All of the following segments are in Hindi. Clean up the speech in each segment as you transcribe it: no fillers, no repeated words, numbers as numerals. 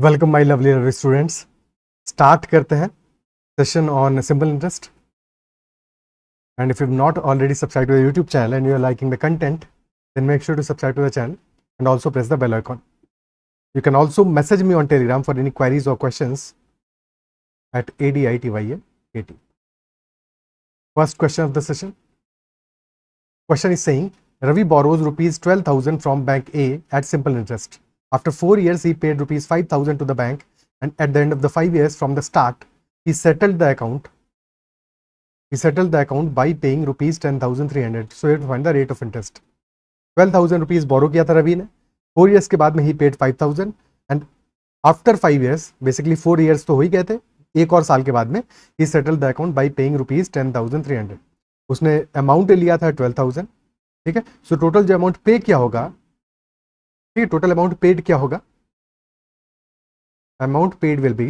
Welcome my lovely students. Start करते हैं session on simple interest. And if you not already subscribe to the YouTube channel and you are liking the content, then make sure to subscribe to the channel and also press the bell icon. You can also message me on Telegram for any queries or questions at ADITYA80. First question of the session. Question is saying Ravi borrows rupees 12,000 from bank A at simple interest. After 4 years, he paid rupees 5,000 to the bank, and at the end of the 5 years from the start, he settled the account. By paying rupees 10,300. So you have to find the rate of interest. 12,000 rupees borrow किया था रवि ने. 4 years के बाद में he paid 5,000, and after 5 years, basically 4 years तो हो ही गए थे, एक और साल के बाद में he settled the account by paying rupees 10,300. उसने अमाउंट लिया था 12,000. ठीक है. सो टोटल जो अमाउंट पे क्या होगा, ठीक है, टोटल अमाउंट पेड क्या होगा, amount paid will be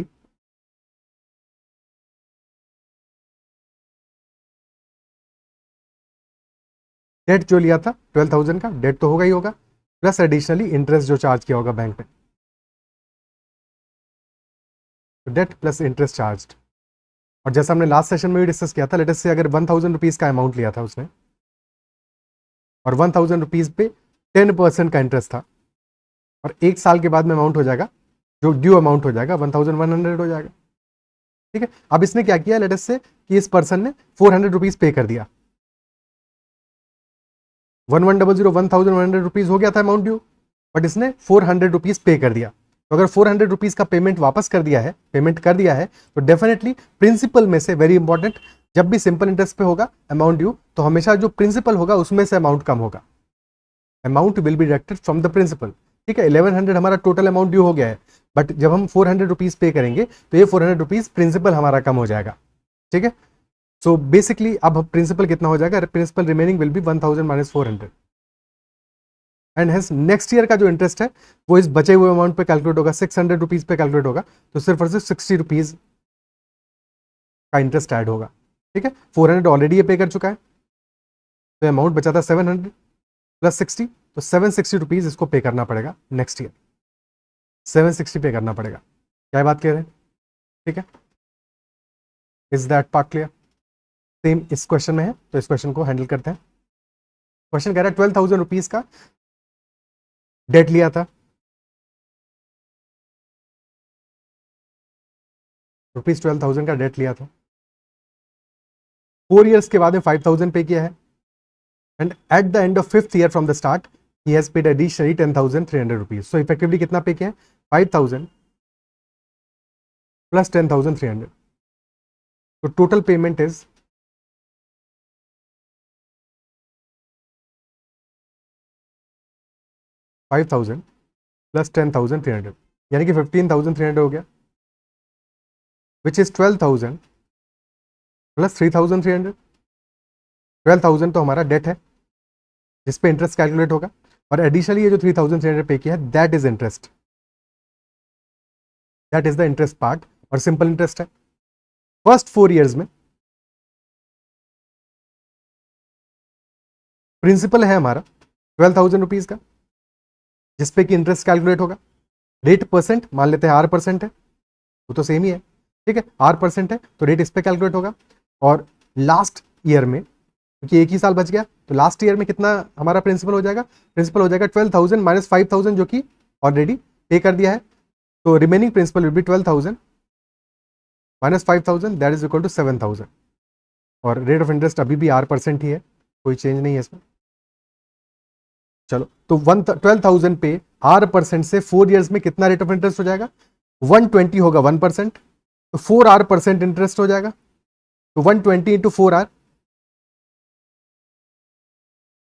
debt जो लिया था 12,000 का, डेट तो होगा ही होगा, प्लस एडिशनली इंटरेस्ट जो चार्ज किया होगा बैंक में, डेट प्लस इंटरेस्ट चार्ज्ड. और जैसा हमने लास्ट सेशन में भी डिस्कस किया था, लेट अस से अगर 1,000 रुपीज का अमाउंट लिया था उसने और 1,000 रुपीज पे 10% का इंटरेस्ट था, और एक साल के बाद में अमाउंट हो जाएगा, जो ड्यू अमाउंट हो जाएगा 1,100 हो जाएगा. ठीक है. अब इसने क्या किया, लेट अस से कि इस पर्सन ने 400 रुपीज पे कर दिया. 1100 1,100 रुपीज हो गया था अमाउंट ड्यू, बट इसने 400 रुपीज पे कर दिया. तो अगर 400 रुपीज का पेमेंट वापस कर दिया है, तो डेफिनेटली प्रिंसिपल में से, वेरी इंपॉर्टेंट, जब भी सिंपल इंटरेस्ट पे होगा अमाउंट ड्यू, तो हमेशा जो प्रिंसिपल होगा उसमें से अमाउंट कम होगा. Amount will be deducted from the principal. ठीक है. 1100 हमारा टोटल अमाउंट ड्यू हो गया है, बट जब हम 400 रुपीज पे करेंगे तो ये 400 रुपीज प्रिंसिपल हमारा कम हो जाएगा. ठीक है. सो बेसिकली अब प्रिंसिपल कितना हो जाएगा, principal remaining will be 1,000 minus 400. And hence next year का जो इंटरेस्ट है वो इस बचे हुए अमाउंट पे कैलकुलेट होगा, 600 रुपीज पे कैलकुलेट होगा, तो सिर्फ और सिर्फ 60 रुपीज का इंटरेस्ट ऐड होगा. ठीक है. 400 ऑलरेडी ये पे कर चुका है, तो अमाउंट बचा था 700 प्लस 60, तो 760 रुपीज इसको पे करना पड़ेगा नेक्स्ट ईयर. 760 पे करना पड़ेगा. क्या बात कह रहे हैं. ठीक है. Is that part clear. Same इस क्वेश्चन में है, तो इस क्वेश्चन को हैंडल करते हैं. क्वेश्चन कह रहा है 12,000 रुपीज का डेट लिया था, रुपीज 12,000 का डेट लिया था. 4 years के बाद में 5,000 पे किया है, and at the end of 5th year from the start he has paid additionally 10,300 rupees. So effectively कितना पे किया है, 5,000 प्लस 10,300. तो टोटल पेमेंट इज 5,000 प्लस 10,300, यानी कि 15,300 हो गया, विच इज 12,000 प्लस 3,300. 12,000 तो हमारा डेट है जिस पे इंटरेस्ट कैलकुलेट होगा, और एडिशनली ये जो 3,300 पे किया है that is interest, that is the interest part, और सिंपल इंटरेस्ट है. फर्स्ट 4 years में प्रिंसिपल है हमारा 12,000 रुपीज का, जिसपे कि इंटरेस्ट कैलकुलेट होगा. रेट परसेंट मान लेते हैं, R% है, वो तो सेम ही है. ठीक है. R% है तो रेट इस पे कैलकुलेट होगा. और लास्ट ईयर में, क्योंकि एक ही साल बच गया, तो लास्ट ईयर में कितना हमारा प्रिंसिपल हो जाएगा, 12,000 माइनस 5,000 जो कि ऑलरेडी पे कर दिया है, तो remaining principal will be 12,000 minus 5,000, that is equal to 7,000. और रेट ऑफ इंटरेस्ट अभी भी R% ही है, कोई चेंज नहीं है इसमें. चलो, तो 12,000 पे R% से 4 years में कितना रेट ऑफ इंटरेस्ट हो जाएगा, 120 होगा 1%, तो 4R% इंटरेस्ट हो जाएगा. तो 120 इंटू 4R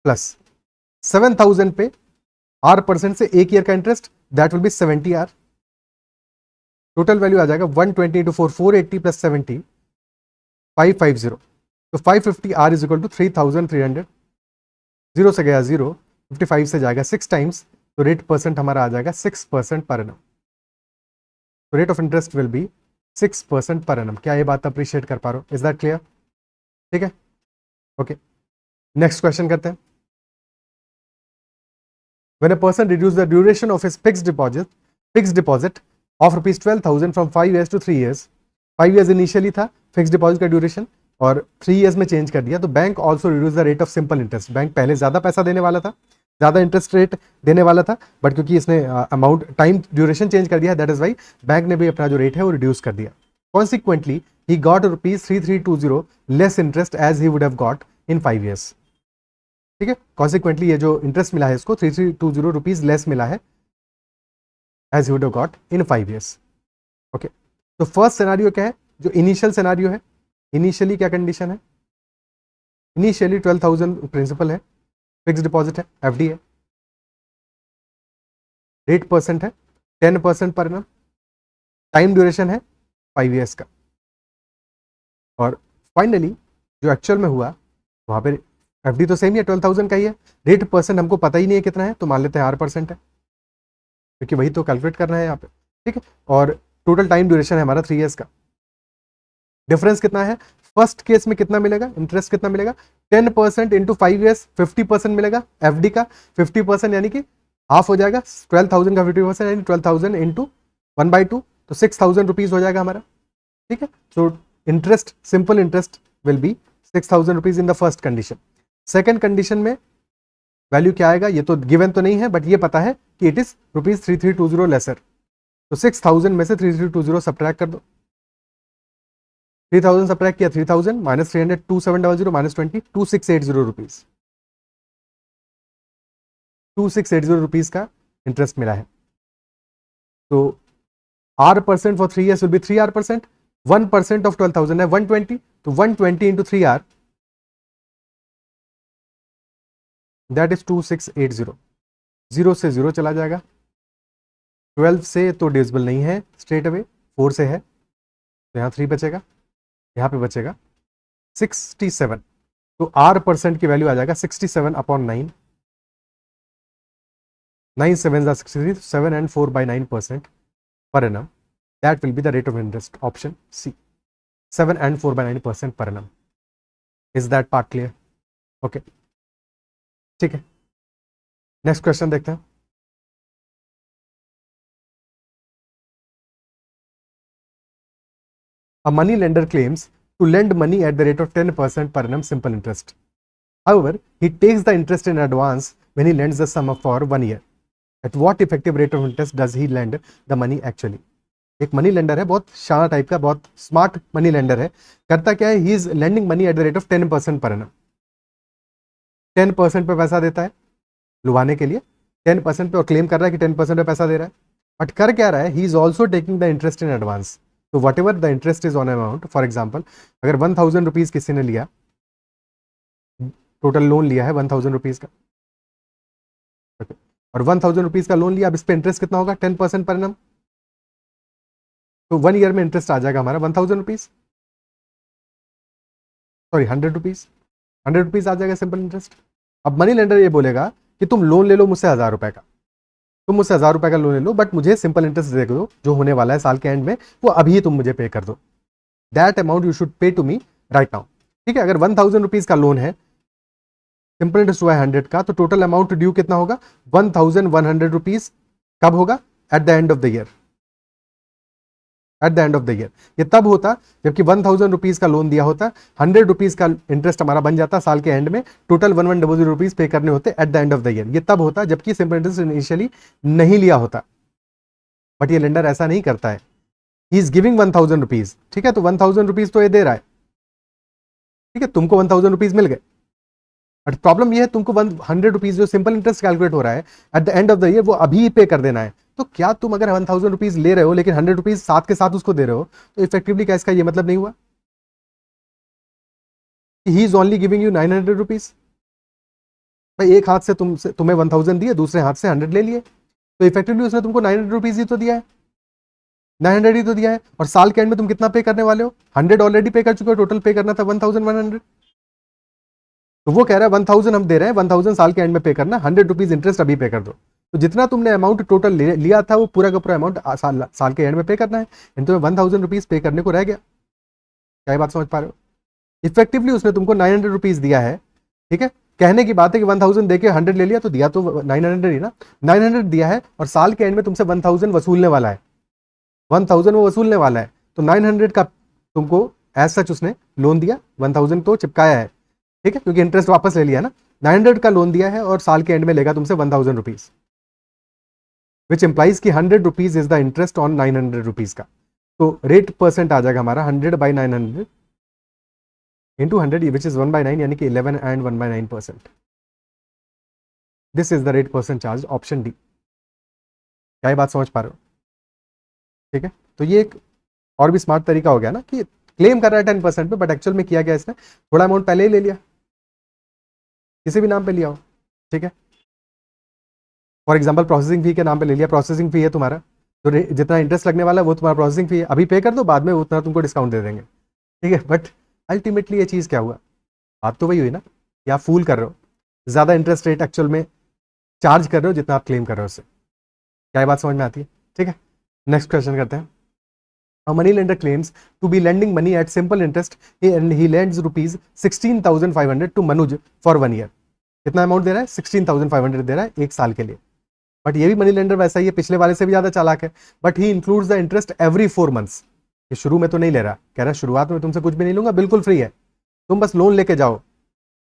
प्लस 7,000 पे R% से एक ईयर का interest, that will be 70R. Total value आ जाएगा 120 इंटू 4, 480 प्लस 70, 550. तो 550R is equal to 3,300. Zero से गया जीरो, 55 से जाएगा 6 टाइम्स, तो रेट परसेंट हमारा आ जाएगा 6% पर एनम. तो rate of interest will be 6% per annum. क्या ये बात अप्रिशिएट कर पा रहे हो, इज दैट क्लियर. ठीक है. ओके, नेक्स्ट क्वेश्चन करते हैं. When a person reduces the duration of his fixed deposit of rupees 12,000 from 5 years to 3 years. 5 years initially था फिक्स डिपॉजिट का ड्यूरेशन और 3 ईयर्स में चेंज कर दिया, तो bank also reduce the rate of simple interest. Bank पहले ज्यादा पैसा देने वाला था, ज्यादा इंटरेस्ट रेट देने वाला था, बट क्योंकि इसने अमाउंट टाइम ड्यूरेशन चेंज कर दिया, दैट इज वाई बैंक ने भी अपना जो रेट है वो रिड्यूस कर दिया। Consequently he got ₹3320 less interest as he would have got in 5 years. ठीक है, कॉन्सिक्वेंटली ये जो इंटरेस्ट मिला है इसको 3320 रुपीज लेस मिला है as he would have got in 5 years. Okay, तो फर्स्ट सिनेरियो क्या है, जो इनिशियल सिनेरियो है, इनिशियली क्या कंडीशन है, इनिशियली 12,000 प्रिंसिपल है, फिक्स डिपॉजिट है, एफडी है, रेट परसेंट है 10% पर एनम, टाइम ड्यूरेशन है 5 ईयर्स का, और फाइनली जो एक्चुअल में हुआ वहां पर एफडी तो सेम ही है 12,000 का ही है, रेट परसेंट हमको पता ही नहीं है कितना है, तो मान लेते हैं R% है क्योंकि वही तो कैलकुलेट करना है यहाँ पे। ठीक है, और टोटल टाइम ड्यूरेशन है हमारा 3 ईयर्स का। डिफरेंस कितना है, फर्स्ट केस में कितना मिलेगा, इंटरेस्ट कितना मिलेगा, 10% इंटू 5 ईयर्स 50% मिलेगा एफडी का, 50% यानी कि हाफ हो जाएगा, 12,000 का 50% यानी 12,000 इंटू 1/2, तो 6,000 रुपीज हो जाएगा हमारा। ठीक है, so interest, simple interest will be 6,000 rupees in the first condition. Second condition में वैल्यू क्या आएगा, ये तो गिवन तो नहीं है, बट ये पता है कि इट इज ₹3320 लेसर, तो 6,000 में से 3320 सब्ट्रैक्ट कर दो, 3,000 सब्ट्रैक्ट किया, 3,000 माइनस 300 2700 माइनस 20 2680 रुपीज, 2680 रुपीज का इंटरेस्ट मिला है। तो R% for 3 years will be 3R%, 1% of 12,000 है 120, तो 120 इंटू 3R दैट इज 2680, 0 से 0 चला जाएगा, 12 से तो डिविजिबल नहीं है स्ट्रेट अवे, 4 से है तो यहाँ 3 बचेगा, यहाँ पे बचेगा 67, तो R% की वैल्यू आ जाएगा 67/9, 9 7 63, 7 and 4/9% per annum, that will be the rate of interest, option C, 7 and 4/9% per annum. Is that part clear? Okay, ठीक है, नेक्स्ट क्वेश्चन देखते हैं। A money lender claims to lend money at the rate of 10% per annum simple interest. However, he takes the interest in advance when he lends the sum for 1 year. At what effective rate of interest does he lend the money actually? एक मनी लेंडर है, बहुत शाना टाइप का, बहुत स्मार्ट मनी लेंडर है। करता क्या है, he is lending money at the rate of 10% per annum, 10% पे पैसा देता है लुभाने के लिए, 10% पे, और क्लेम कर रहा है कि 10% पे पैसा दे रहा है, बट कर क्या रहा है, he is also taking the interest in advance. तो whatever the interest is on amount, for example अगर 1,000 रुपीज किसी ने लिया, टोटल लोन लिया है 1,000 रुपीज का, और 1,000 रुपीज का लोन लिया, अब इस पे इंटरेस्ट कितना होगा, 10% पर एनम, तो 1 ईयर में इंटरेस्ट आ जाएगा हमारा 1,000 रुपीज, सॉरी 100 रुपीज, 100 रुपीज आ जाएगा सिंपल इंटरेस्ट। अब मनी लेंडर ये बोलेगा कि तुम लोन ले लो मुझसे 1,000 रुपए का, तुम मुझसे 1,000 रुपए का लोन ले लो, बट मुझे सिंपल इंटरेस्ट दे दो, जो होने वाला है साल के एंड में, वो अभी तुम मुझे पे कर दो, that amount you should pay to me right now. ठीक है, अगर 1,000 रुपीज का लोन है, सिंपल इंटरेस्ट हुआ है 100 का, तो टोटल अमाउंट ड्यू कितना होगा, 1,100 रुपीज, कब होगा, at the end of the year, at the end of the year. ये तब होता जबकि 1,000 रुपीज का लोन दिया होता, 100 रुपीज का इंटरेस्ट हमारा बन जाता साल के एंड में, टोटल 1,100 रुपीज पे करने होते at the end of the year. ये तब होता जबकि सिंपल इंटरेस्ट इनिशियली नहीं लिया होता, बट ये लेंडर ऐसा नहीं करता है, ही इज गिविंग 1,000 रुपीज। ठीक है, तो 1,000 रुपीज तो ये दे रहा है, ठीक है, तुमको 1,000 रुपीज मिल गए, बट प्रॉब्लम ये है तुमको 100 रुपीज जो सिंपल इंटरेस्ट कैलकुलेट हो रहा है at the end of the year, वो अभी पे कर देना है। तो क्या तुम अगर 1,000 रुपीज ले रहे हो लेकिन 100 रुपीज साथ के साथ उसको दे रहे हो, तो इफेक्टिवली क्या इसका ये मतलब नहीं हुआ, he is only giving you 900 rupees. भाई एक हाथ से तुम्हें 1,000 दिए, दूसरे हाथ से 100 ले लिए, तो इफेक्टिवली उसने तुमको 900 रुपीज ही तो दिया है, 900 ही तो दिया है, और साल के एंड में तुम कितना पे करने वाले हो, 100 ऑलरेडी पे कर चुके हो, टोटल पे करना था 1,100। तो वो कह रहा है 1,000 हम दे रहे हैं, 1,000 साल के एंड में पे करना, 100 रुपीज इंटरेस्ट अभी पे कर दो। तो जितना तुमने अमाउंट टोटल लिया था वो पूरा का पूरा अमाउंट साल के एंड में पे करना है, तुम्हें 1,000 रुपीज पे करने को रह गया। क्या बात समझ पा रहे हो, इफेक्टिवली उसने तुमको 900 रुपीज दिया है। ठीक है, कहने की बात है कि 1,000 देके 100 ले लिया, तो दिया तो 900 ही ना, 900 दिया है और साल के एंड में तुमसे 1,000 वसूलने वाला है। 1000 वो वसूलने वाला है, तो 900 का तुमको एज सच उसने लोन दिया, 1000 तो चिपकाया है, ठीक है, क्योंकि इंटरेस्ट वापस ले लिया ना, 900 का लोन दिया है और साल के एंड में लेगा तुमसे 1000 रुपीज, विच इंप्लाइज कि 100 rupees is the interest on 900 rupees का। तो रेट परसेंट आ जाएगा हमारा 100/900 इंटू 100, विच इज 1/9, यानी कि 11 and 1/9%। This is the rate percent charge, option D. क्या ये बात समझ पा रहे हो? ठीक है, तो ये एक और भी स्मार्ट तरीका हो गया ना, कि क्लेम कर रहा है 10% पे, बट एक्चुअल में किया गया इसने थोड़ा अमाउंट पहले ही ले लिया, किसी भी नाम पे लिया हो, ठीक है। फॉर एग्जाम्पल प्रोसेसिंग फी के नाम पे ले लिया, प्रोसेसिंग फी है तुम्हारा, तो जितना इंटरेस्ट लगने वाला है वो तुम्हारा प्रोसेसिंग फी है, अभी पे कर दो, बाद में उतना तुमको डिस्काउंट दे देंगे, ठीक है। बट अल्टीमेटली ये चीज़ क्या हुआ, बात तो वही हुई ना, कि आप फूल कर रहे हो, ज़्यादा इंटरेस्ट रेट एक्चुअल में चार्ज कर रहे हो जितना आप क्लेम कर रहे हो उससे। क्या ये बात समझ में आती है? ठीक है, नेक्स्ट क्वेश्चन करते हैं। A money lender claims to be lending money at simple interest and he lends rupees 16,500 to Manuj for 1 year. कितना अमाउंट दे रहा है? 16,500 दे रहा है एक साल के लिए। बट ये भी मनी लेंडर वैसा ही है, पिछले वाले से भी ज्यादा चालाक है, but he includes the interest every 4 months. ये शुरू में तो नहीं ले रहा, कह रहा है शुरुआत में तुमसे कुछ भी नहीं लूंगा, बिल्कुल फ्री है, तुम बस लोन लेके जाओ,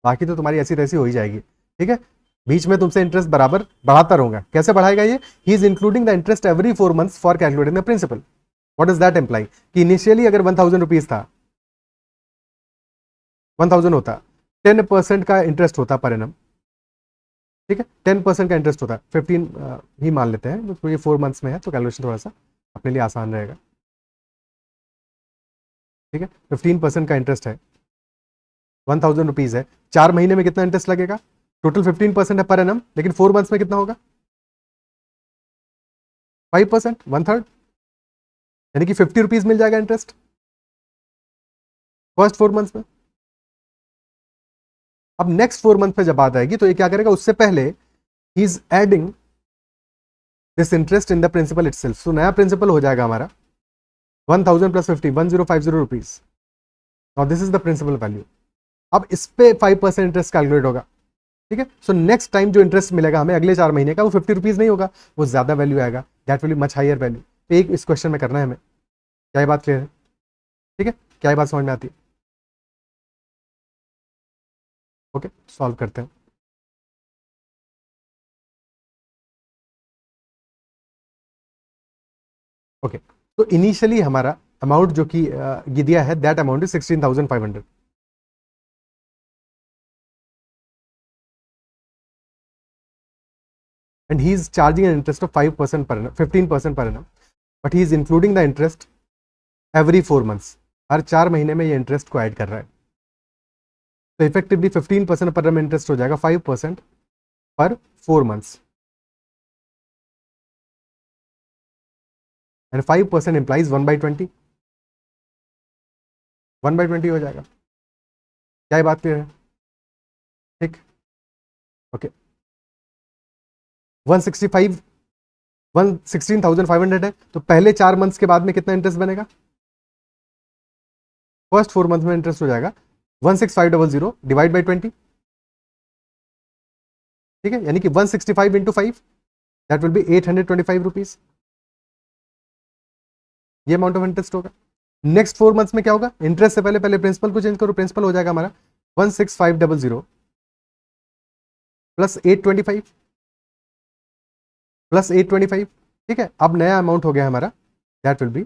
बाकी तो तुम्हारी ऐसी तैसी हो ही जाएगी, ठीक है। बीच में तुमसे इंटरेस्ट बराबर बढ़ाता रहूंगा। कैसे बढ़ाएगा ये? He is including the interest every 4 months for calculating the principal. What does that imply? कि इनिशियली अगर 1000 रुपीज था, 1000 होता, 10% का इंटरेस्ट होता पर एनम, ठीक है, 10% का इंटरेस्ट होता है, 15 ही मान लेते हैं, तो ये 4 मंथ्स में है तो कैलकुलेशन थोड़ा सा अपने लिए आसान रहेगा, ठीक है। 15% का इंटरेस्ट है, 1000 रुपीज है, 4 महीने में कितना इंटरेस्ट लगेगा? टोटल 15% है पर एनम, लेकिन 4 मंथ्स में कितना होगा? 5%, 1/3, यानी कि 50 रुपीज मिल जाएगा इंटरेस्ट फर्स्ट 4 मंथ्स में। अब नेक्स्ट 4 मंथ पे जब बात आएगी तो ये क्या करेगा, उससे पहले he is adding this interest in the principal itself. तो नया प्रिंसिपल हो जाएगा हमारा 1000 प्लस 50, 1050 रुपीज, और this is the principal value. अब इस पे 5% इंटरेस्ट कैलकुलेट होगा, ठीक है। सो नेक्स्ट टाइम जो इंटरेस्ट मिलेगा हमें अगले 4 महीने का, वो 50 रुपीज नहीं होगा, वो ज्यादा वैल्यू आएगा, that will be much higher value. तो एक इस क्वेश्चन में करना है हमें। क्या ये बात क्लियर है? ठीक है, क्या ये बात समझ में आती है? ओके, सॉल्व करते हैं। ओके, तो इनिशियली हमारा अमाउंट जो कि ये दिया है, that amount is 16,500, and he is charging an interest of 5% per annum, 15% per annum, but he is including the interest every 4 months। हर 4 महीने में ये इंटरेस्ट को ऐड कर रहा है, तो इफेक्टिवली 15% पर annum इंटरेस्ट हो जाएगा 5% पर 4 मंथ्स, एंड 5% इंप्लाइज 1/20, 1/20 हो जाएगा। क्या ये बात क्लियर है? ठीक, ओके। 165 16,500 है, तो पहले 4 मंथ्स के बाद में कितना इंटरेस्ट बनेगा? फर्स्ट 4 मंथ में इंटरेस्ट हो जाएगा 16500 डिवाइड बाई 20, ठीक है, यानी कि 165 into 5, that will B 825 rupees, ये अमाउंट ऑफ इंटरेस्ट होगा। नेक्स्ट 4 मंथ्स में क्या होगा? इंटरेस्ट से पहले पहले प्रिंसिपल को चेंज करो, प्रिंसिपल हो जाएगा हमारा 16500 प्लस 825 प्लस 825, ठीक है। अब नया अमाउंट हो गया हमारा, दैट विल बी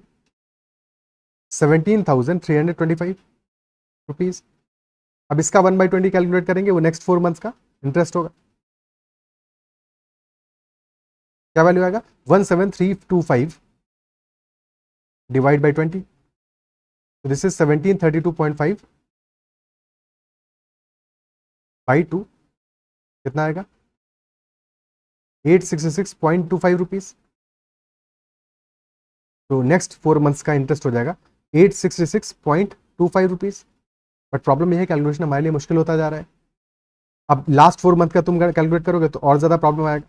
17,325 रुपीज। अब इसका 1/20 कैलकुलेट करेंगे, वो नेक्स्ट 4 मंथ्स का इंटरेस्ट होगा, क्या वैल्यू आएगा? 17325 divide by 20, so this is 1732.5 by 2, कितना आएगा? 866.25 रुपीज। तो नेक्स्ट 4 मंथ्स का इंटरेस्ट हो जाएगा 866.25 रुपीज। बट प्रॉब्लम यह है, कैलकुलेशन हमारे लिए मुश्किल होता जा रहा है। अब लास्ट 4 मंथ का तुम कैलकुलेट करोगे तो और ज्यादा प्रॉब्लम आएगा।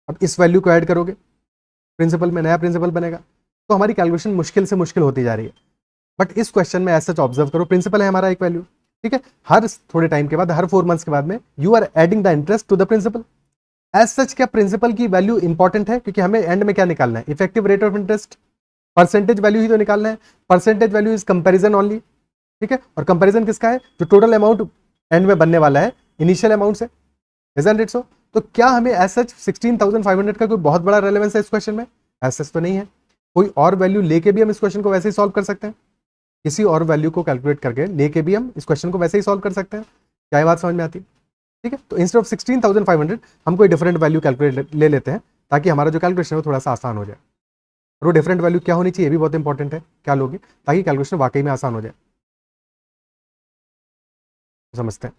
अब इस वैल्यू को ऐड करोगे प्रिंसिपल में, नया प्रिंसिपल बनेगा, तो हमारी कैलकुलेशन मुश्किल से मुश्किल होती जा रही है। बट इस क्वेश्चन में ऐसा ऑब्जर्व करो, प्रिंसिपल है हमारा एक वैल्यू, ठीक है, हर थोड़े टाइम के बाद, हर 4 मंथ्स के बाद में you are adding the interest to the principal. As such क्या प्रिंसिपल की वैल्यू इंपॉर्टेंट है? क्योंकि हमें एंड में क्या निकालना है? Effective rate of interest, percentage value ही तो निकालना है, percentage value is comparison only, ठीक है, और कंपैरिजन किसका है, जो टोटल अमाउंट एंड में बनने वाला है इनिशियल अमाउंट से, इजंट इट सो? तो क्या हमें एज सच 16,500 का कोई बहुत बड़ा रेलेवेंस है इस क्वेश्चन में? एज सच तो नहीं है। कोई और वैल्यू लेके भी हम इस क्वेश्चन को वैसे ही सॉल्व कर सकते हैं, किसी और वैल्यू को कैलकुलेट करके लेके भी हम इस क्वेश्चन को वैसे ही सॉल्व कर सकते हैं। क्या ये बात समझ में आती है? ठीक है, तो इंस्टेड ऑफ 16,500 हम कोई डिफरेंट वैल्यू कैलकुलेट ले लेते हैं ताकि हमारा जो कैलकुलेशन है वो थोड़ा सा आसान हो जाए। और वो डिफरेंट वैल्यू क्या होनी चाहिए ये भी बहुत इंपॉर्टेंट है, क्या लोगे ताकि कैलकुलेशन वाकई में आसान हो जाए। समझते हैं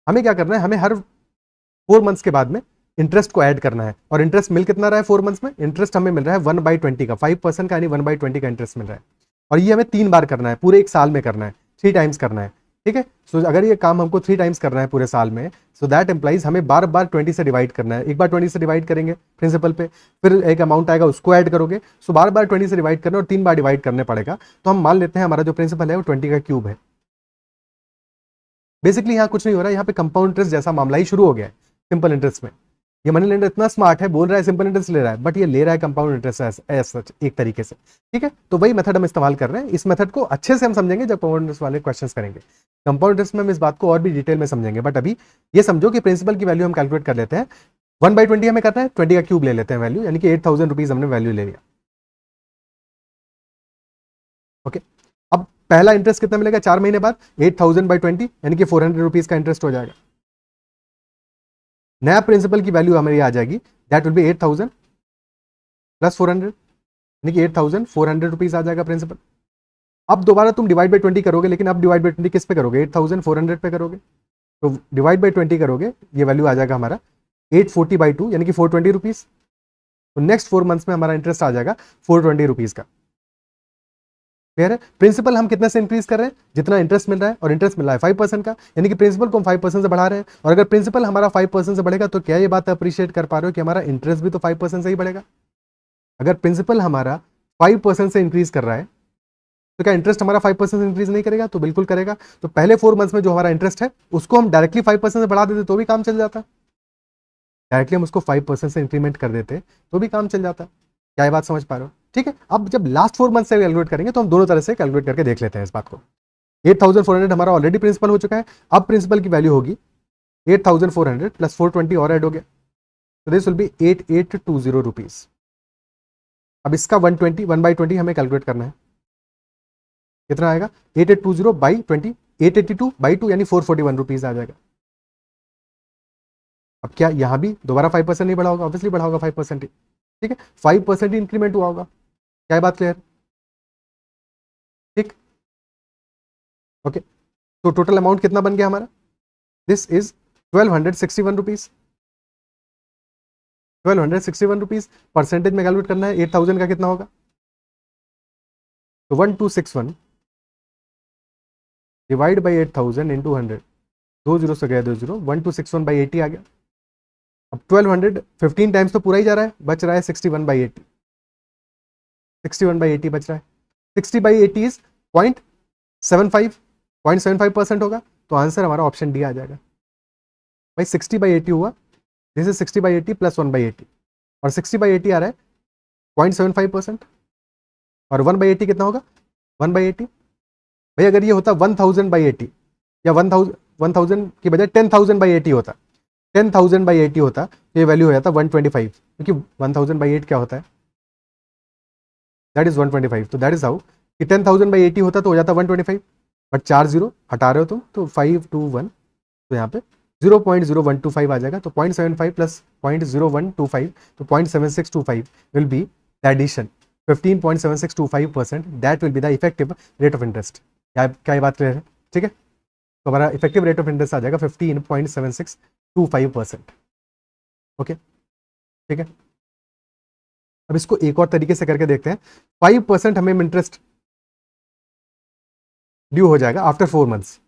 हमें क्या करना है, हमें हर 4 मंथ्स के बाद में इंटरेस्ट को ऐड करना है। और इंटरेस्ट मिल कितना रहा है 4 मंथ्स में? इंटरेस्ट हमें मिल रहा है 1/20 का, 5% का, यानी 1/20 का इंटरेस्ट मिल रहा है। और ये हमें 3 बार करना है, पूरे एक साल में करना है, 3 टाइम्स करना है, ठीक है। सो अगर ये काम हमको 3 टाइम्स करना है पूरे साल में, सो दैट इंप्लाइज हमें बार बार 20 से डिवाइड करना है। एक बार 20 से डिवाइड करेंगे प्रिंसिपल पे, फिर एक अमाउंट आएगा उसको ऐड करोगे, सो बार बार 20 से डिवाइड करना और 3 बार डिवाइड करने पड़ेगा। तो हम मान लेते हैं हमारा जो प्रिंसिपल है वो 20 का क्यूब है। बेसिकली यहाँ कुछ नहीं हो रहा है, यहाँ पे कंपाउंड इंटरेस्ट जैसा मामला ही शुरू हो गया है सिंपल इंटरेस्ट में। ये मनी लेंडर इतना स्मार्ट है, बोल रहा है सिंपल इंटरेस्ट ले रहा है, बट ये ले रहा है कंपाउंड इंटरेस्ट एज सच एक तरीके से, ठीक है। तो वही मेथड हम इस्तेमाल कर रहे हैं। इस मेथड को अच्छे से हम समझेंगे जब कंपाउंड इंटरेस्ट वाले क्वेश्चंस करेंगे। कंपाउंड इंटरेस्ट में हम इस बात को और भी डिटेल में समझेंगे, बट अभी ये समझो कि प्रिंसिपल की वैल्यू हम कैलकुलेट कर लेते हैं। 1/20 हमें करना है, 20 का क्यूब ले लेते हैं वैल्यू, यानी कि 8,000 रुपीज हमने वैल्यू ले लिया। ओके, अब पहला इंटरेस्ट कितना मिलेगा 4 महीने बाद? 8,000/20 यानी कि 400 रुपीज का इंटरेस्ट हो जाएगा। नया प्रिंसिपल की वैल्यू हमारी आ जाएगी, दैट विल बी 8,000 प्लस 400, यानी कि 8,400 रुपीज आ जाएगा प्रिंसिपल। अब दोबारा तुम डिवाइड बाई 20 करोगे, लेकिन अब डिवाइड बाई 20 किस पे करोगे? 8,400 पे करोगे। तो डिवाइड बाई 20 करोगे, ये वैल्यू आ जाएगा हमारा 840/2 यानी कि 420 रुपीज। तो नेक्स्ट 4 मंथ्स में हमारा इंटरेस्ट आ जाएगा 420 रुपीज का। क्लियर है? प्रिंसिपल हम कितने से इंक्रीज कर रहे हैं? जितना इंटरेस्ट मिल रहा है, और इंटरेस्ट मिल रहा है 5% का, यानी कि प्रिंसिपल को हम 5% से बढ़ा रहे हैं। और अगर प्रिंसिपल हमारा 5% से बढ़ेगा तो क्या ये बात अप्रिशिएट कर पा रहे हो कि हमारा इंटरेस्ट भी तो 5% से ही बढ़ेगा? अगर प्रिंसिपल हमारा 5% से इंक्रीज कर रहा है तो क्या इंटरेस्ट हमारा 5% से इंक्रीज नहीं करेगा? तो बिल्कुल करेगा। तो पहले 4 मंथ्स में जो हमारा इंटरेस्ट है उसको हम डायरेक्टली 5% से बढ़ा देते तो भी काम चल जाता। डायरेक्टली हम उसको 5% से इंक्रीमेंट कर देते तो भी काम चल जाता। क्या ये बात समझ पा रहे हो? ठीक है, अब जब लास्ट 4 मंथ से कैलकुलेट करेंगे तो हम दोनों तरह से कैलकुलेट करके देख लेते हैं इस बात को। 8,400 हमारा ऑलरेडी प्रिंसिपल हो चुका है, अब प्रिंसिपल की वैल्यू होगी 8,400 प्लस 420 और ऐड हो गया, तो दिस विल बी 8,820 रुपीज। अब इसका 1/20 हमें कैलकुलेट करना है, कितना आएगा? 8,820/20, 882/2 यानी 441 रुपीज आ जाएगा। अब क्या यहां भी दोबारा 5% नहीं बढ़ा होगा? ऑब्वियसली बढ़ा होगा 5% ही, ठीक है, 5% ही इंक्रीमेंट हुआ होगा। क्या बात क्लियर? ठीक, ओके। तो टोटल अमाउंट कितना बन गया हमारा? This is 1,261 rupees. 1,261 rupees percentage में कैलकुलेट करना है, 8,000 का कितना होगा? तो 1,261 डिवाइड बाई 8,000 इंटू 100, 2 जीरो से गया 2 जीरो, 1,261/80 आ गया। अब 1,200 15 टाइम्स तो पूरा ही जा रहा है, बच रहा है 61/80, 61/80 बच रहा है। 60/80 इज 0.75% होगा, तो आंसर हमारा ऑप्शन डी आ जाएगा। भाई 60/80 हुआ, दिस इज 60/80 प्लस 1/80, और 60/80 आ रहा है 0.75%, और 1/80 कितना होगा? 1/80। भाई अगर ये होता 1,000/80 या 1,000 की बजाय 10,000/80 होता, 10,000/80 होता तो ये वैल्यू हो जाता 125, क्योंकि 1,000/8 क्या होता है? That is 125। तो दैट इज हाउ कि 10,000/80 होता तो हो जाता 125, बट 4 जीरो हटा रहे हो तुम तो 521, तो यहाँ पे 0.0125 आ जाएगा। तो 0.75 प्लस 0.0125, तो 0.7625 will be the addition 15.7625%, that will be the effective rate of interest. क्या ये बात क्लियर है? ठीक है, तो हमारा इफेक्टिव रेट ऑफ इंटरेस्ट आ जाएगा 15.7625%। ओके, ठीक है। अब इसको एक और तरीके से करके देखते हैं। 5% हमें इंटरेस्ट ड्यू हो जाएगा आफ्टर 4 मंथ्स,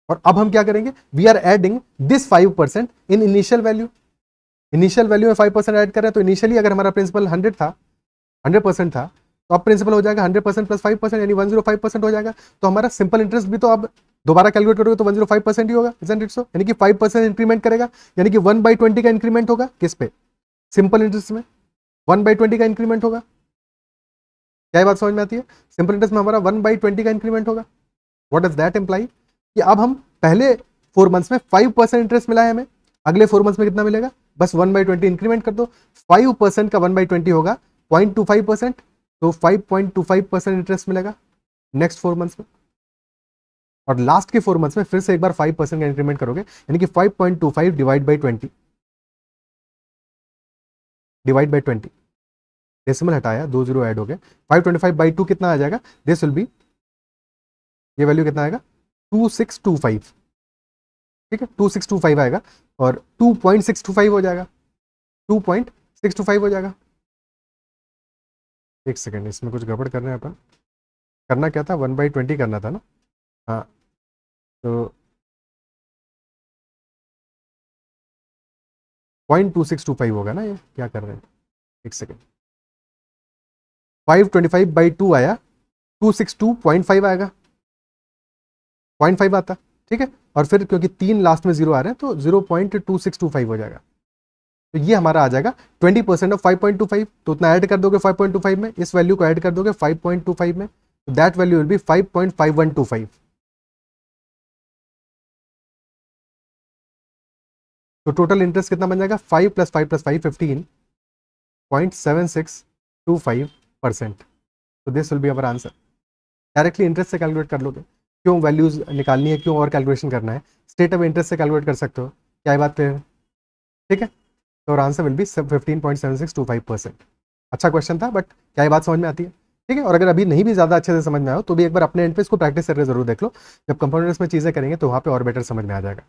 और अब हम क्या करेंगे? We are adding this 5% in initial value. Initial value में 5% ऐड कर रहे हैं, तो इनिशियली अगर हमारा प्रिंसिपल 100 था, 100% था, तो अब प्रिंसिपल हो जाएगा 100% प्लस 5% यानी 105% हो जाएगा। तो हमारा सिंपल इंटरेस्ट भी तो अब दोबारा कैलकुलेट करोगे तो 105% ही होगा, isn't it so? यानी कि 5% इंक्रीमेंट करेगा, यानी कि 1/20 का इंक्रीमेंट होगा किस पे, सिंपल इंटरेस्ट में 1/20 का इंक्रीमेंट होगा। क्या ये बात समझ में आती है? सिंपल इंटरेस्ट में हमारा 1/20 का इंक्रीमेंट होगा। व्हाट डज दैट इंप्लाई कि अब हम पहले 4 मंथ्स में 5% इंटरेस्ट मिला है हमें, अगले 4 मंथ्स में कितना मिलेगा, बस 1/20 इंक्रीमेंट कर दो, 5% का 1/20 होगा 0.25%, तो 5.25% इंटरेस्ट मिलेगा नेक्स्ट 4 मंथ्स में। और लास्ट के 4 मंथ्स में फिर से एक बार 5% का इंक्रीमेंट करोगे, यानी कि 5.25 divide by 20 divide by 20, decimal हटाया, 2 जीरो ऐड हो गए, 525/2 कितना आ जाएगा, दिस विल बी, ये वैल्यू कितना आएगा 2625, ठीक है 2625 आएगा, और 2.625 हो जाएगा, 2.625 हो जाएगा। एक सेकेंड, इसमें कुछ गड़बड़ कर रहे हैं अपन, करना क्या था, 1/20 करना था ना, हाँ तो 0.2625 होगा ना, ये क्या कर रहे हैं, एक सेकेंड, 525/2 आया, 262.5 आएगा, 0.5 आता, ठीक है, और फिर क्योंकि 3 लास्ट में जीरो आ रहे हैं तो 0.2625 हो जाएगा, तो ये हमारा आ जाएगा 20% ऑफ 5.25, तो उतना ऐड कर दोगे 5.25 में, इस वैल्यू को ऐड कर दोगे 5.25 में, तो दैट वैल्यू विल बी 5.5125। तो टोटल इंटरेस्ट कितना बन जाएगा, 5 + 5 + 5 15.7625%। तो this will be our answer. Directly interest से कैलकुलेट कर लोगे, क्यों वैल्यूज निकालनी है, क्यों और कैलकुलेशन करना है, स्टेट ऑफ इंटरेस्ट से कैलकुलेट कर सकते हो, क्या बात है, ठीक है। तो आंसर विल बी 15.7625%। अच्छा क्वेश्चन था, बट क्या ये बात समझ में आती है, ठीक है। और अगर अभी नहीं भी ज़्यादा अच्छे से समझ में आया तो भी एक बार अपने एंड पे इसको प्रैक्टिस करके जरूर देख लो, जब कंपाउंडर्स में चीज़ें करेंगे तो वहाँ पे और बेटर समझ में आ जाएगा,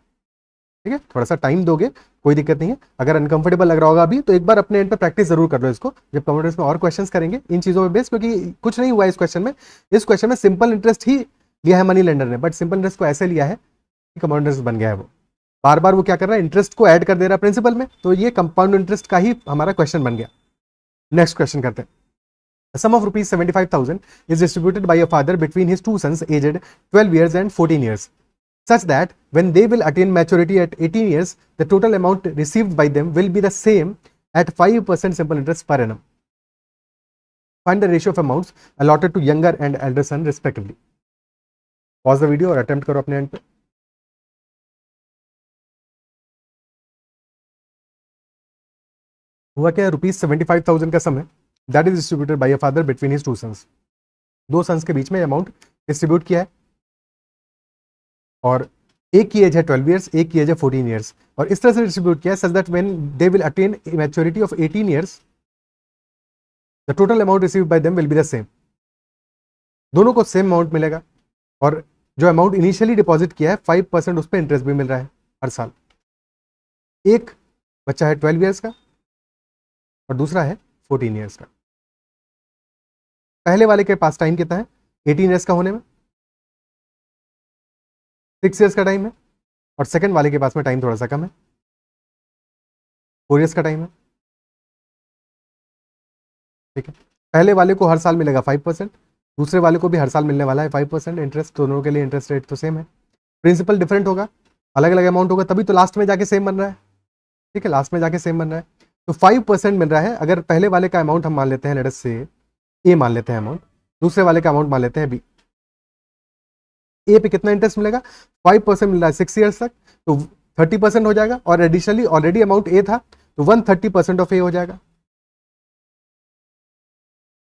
ठीक है। थोड़ा सा टाइम दोगे कोई दिक्कत नहीं है, अगर अनकंफर्टेबल लग रहा होगा अभी तो एक बार अपने एंड पे प्रैक्टिस जरूर कर लो इसको, जब कंपाउंडर्स में और क्वेश्चंस करेंगे इन चीज़ों पे बेस, क्योंकि कुछ नहीं हुआ इस क्वेश्चन में सिंपल इंटरेस्ट ही लिया है मनी लेंडर ने, बट सिंपल इंटरेस्ट को ऐसे लिया है कि कंपाउंडर्स बन गया है, वो बार बार वो क्या कर रहा है, इंटरेस्ट को ऐड कर दे रहा है प्रिंसिपल में, तो ये कंपाउंड इंटरेस्ट का ही हमारा क्वेश्चन बन गया। नेक्स्ट क्वेश्चन करते हैं। A sum of rupees 75,000 is distributed by a father between his two sons aged 12 years and 14 years, such that when they will attain maturity at 18 years, the total amount received by them will be the same at 5% simple interest per annum. Find the ratio of amounts allotted to younger and elder son respectively. Pause the video और attempt करो अपने end पे। हुआ क्या, ₹75,000 का सम है, that is distributed by a father between his two sons, दो सन्स के बीच में अमाउंट डिस्ट्रीब्यूट किया है, और एक की एज है 12 ईयर्स, एक की एज है 14 ईयर्स, और इस तरह से डिस्ट्रीब्यूट किया है such that when they will attain maturity of 18 years, the total amount received by them will be the same, दोनों को सेम अमाउंट मिलेगा, और जो अमाउंट इनिशियली डिपॉजिट किया है 5% उस पर इंटरेस्ट भी मिल रहा है हर साल। एक बच्चा है 12 ईयर्स का और दूसरा है 14 ईयर्स का। पहले वाले के पास टाइम कितना है 18 ईयर्स का होने में, 6 ईयर्स का टाइम है, और सेकंड वाले के पास में टाइम थोड़ा सा कम है, 4 ईयर्स का टाइम है, ठीक है। पहले वाले को हर साल मिलेगा 5%, दूसरे वाले को भी हर साल मिलने वाला है 5%, इंटरेस्ट दोनों के लिए इंटरेस्ट रेट तो सेम है, प्रिंसिपल डिफरेंट होगा, अलग अलग अमाउंट होगा, तभी तो लास्ट में जाके सेम बन रहा है, ठीक है, लास्ट में जाके सेम बन रहा है। तो 5% मिल रहा है, अगर पहले वाले का अमाउंट हम मान लेते हैं, लेट अस से ए मान लेते हैं अमाउंट, दूसरे वाले का अमाउंट मान लेते हैं बी, ए पे कितना इंटरेस्ट मिलेगा, 5% मिल रहा है 6 ईयर्स तक, तो 30% हो जाएगा, और एडिशनली ऑलरेडी अमाउंट ए था तो 130% ऑफ ए हो जाएगा।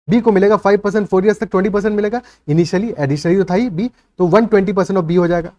बी को मिलेगा 5%, 4 ईयर्स तक 20% मिलेगा, इनिशियली एडिशनली तो था ही बी, तो 120% ऑफ बी हो जाएगा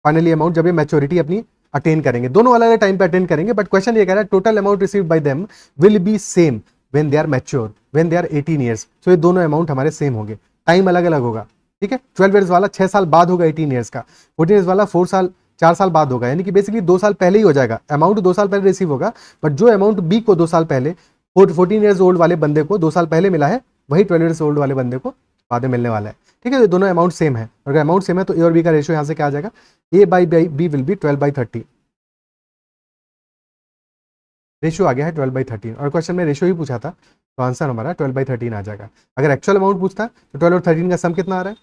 फाइनली अमाउंट, जब ये मैच्योरिटी अपनी अटेन करेंगे, दोनों अलग अलग टाइम पे अटेन करेंगे, बट क्वेश्चन ये कह रहा है total amount received by them will be same when they are mature, when they are 18 years, तो ये दोनों अमाउंट हमारे सेम होंगे, टाइम अलग अलग होगा, ठीक है। 12 ईयर्स वाला 6 साल बाद होगा 18 ईयर्स का, 14 ईयर्स वाला 4 साल बाद होगा, यानी कि बेसिकली 2 साल पहले ही हो जाएगा, अमाउंट 2 साल पहले रिसीव होगा, बट जो अमाउंट बी को 2 साल पहले 14 ईयर्स ओल्ड वाले बंदे को 2 साल पहले मिला है, वही 12 ईयर्स ओल्ड वाले बंदे को बाद में मिलने वाला है, ठीक है। तो दोनों अमाउंट सेम है, अगर अमाउंट सेम है तो ए और बी का रेशियो यहाँ से क्या आ जाएगा, A by B will be 12/13, ratio आ गया है 12/13, और क्वेश्चन में रेशियो ही पूछा था तो आंसर हमारा 12/13 आ जाएगा। अगर एक्चुअल अमाउंट पूछता तो 12 और 13 का सम कितना आ रहा है,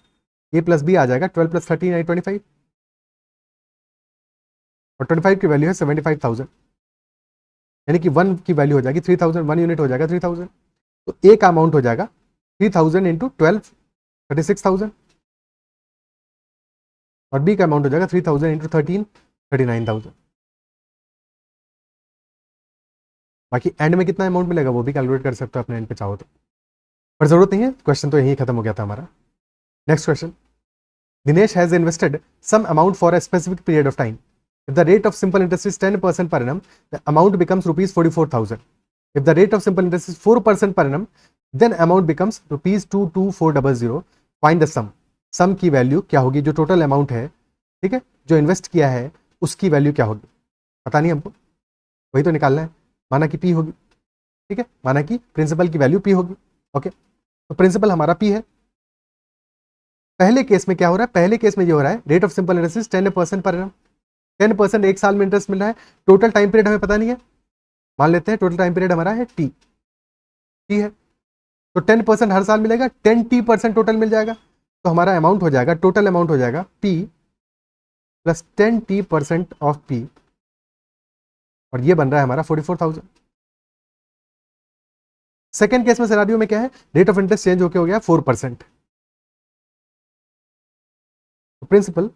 ए प्लस बी आ जाएगा, 12 + 13 = 25, और 25 की वैल्यू है 75,000, यानी कि 1 की वैल्यू हो जाएगी 3000, 1 यूनिट हो जाएगा 3000। तो ए का अमाउंट हो जाएगा 3000 इंटू 12, 36,000, और बी का अमाउंट हो जाएगा 3000 इंटू 13, 39,000। बाकी एंड में कितना अमाउंट मिलेगा वो भी कैलकुलेट कर सकते हो अपने एंड पे चाहो तो, पर जरूरत नहीं है, क्वेश्चन तो यही खत्म हो गया था हमारा। Next question, Dinesh has invested some amount for a specific period of time. If the rate of simple interest is 10% per annum, the amount becomes rupees 44,000. If the rate of simple interest is 4% per annum, then amount becomes rupees 22400. Find the sum. सम की वैल्यू क्या होगी, जो टोटल अमाउंट है, ठीक है, जो इन्वेस्ट किया है उसकी वैल्यू क्या होगी, पता नहीं हमको, वही तो निकालना है। माना कि पी होगी, ठीक है, माना कि प्रिंसिपल की वैल्यू पी होगी। ओके, तो प्रिंसिपल हमारा पी है। पहले केस में क्या हो रहा है, पहले केस में ये हो रहा है rate of simple interest is 10% per annum, 10% एक साल में इंटरेस्ट मिल रहा है। टोटल टाइम पीरियड हमें पता नहीं है, मान लेते हैं टोटल टाइम पीरियड हमारा है टी, टी है, तो 10% हर साल मिलेगा, 10t% टोटल मिल जाएगा। तो हमारा अमाउंट हो जाएगा, टोटल अमाउंट हो जाएगा P plus 10t% of P, और ये बन रहा है हमारा 44,000। सेकेंड केस में सिनेरियो में क्या है, रेट ऑफ इंटरेस्ट चेंज होकर हो गया 4%, तो प्रिंसिपल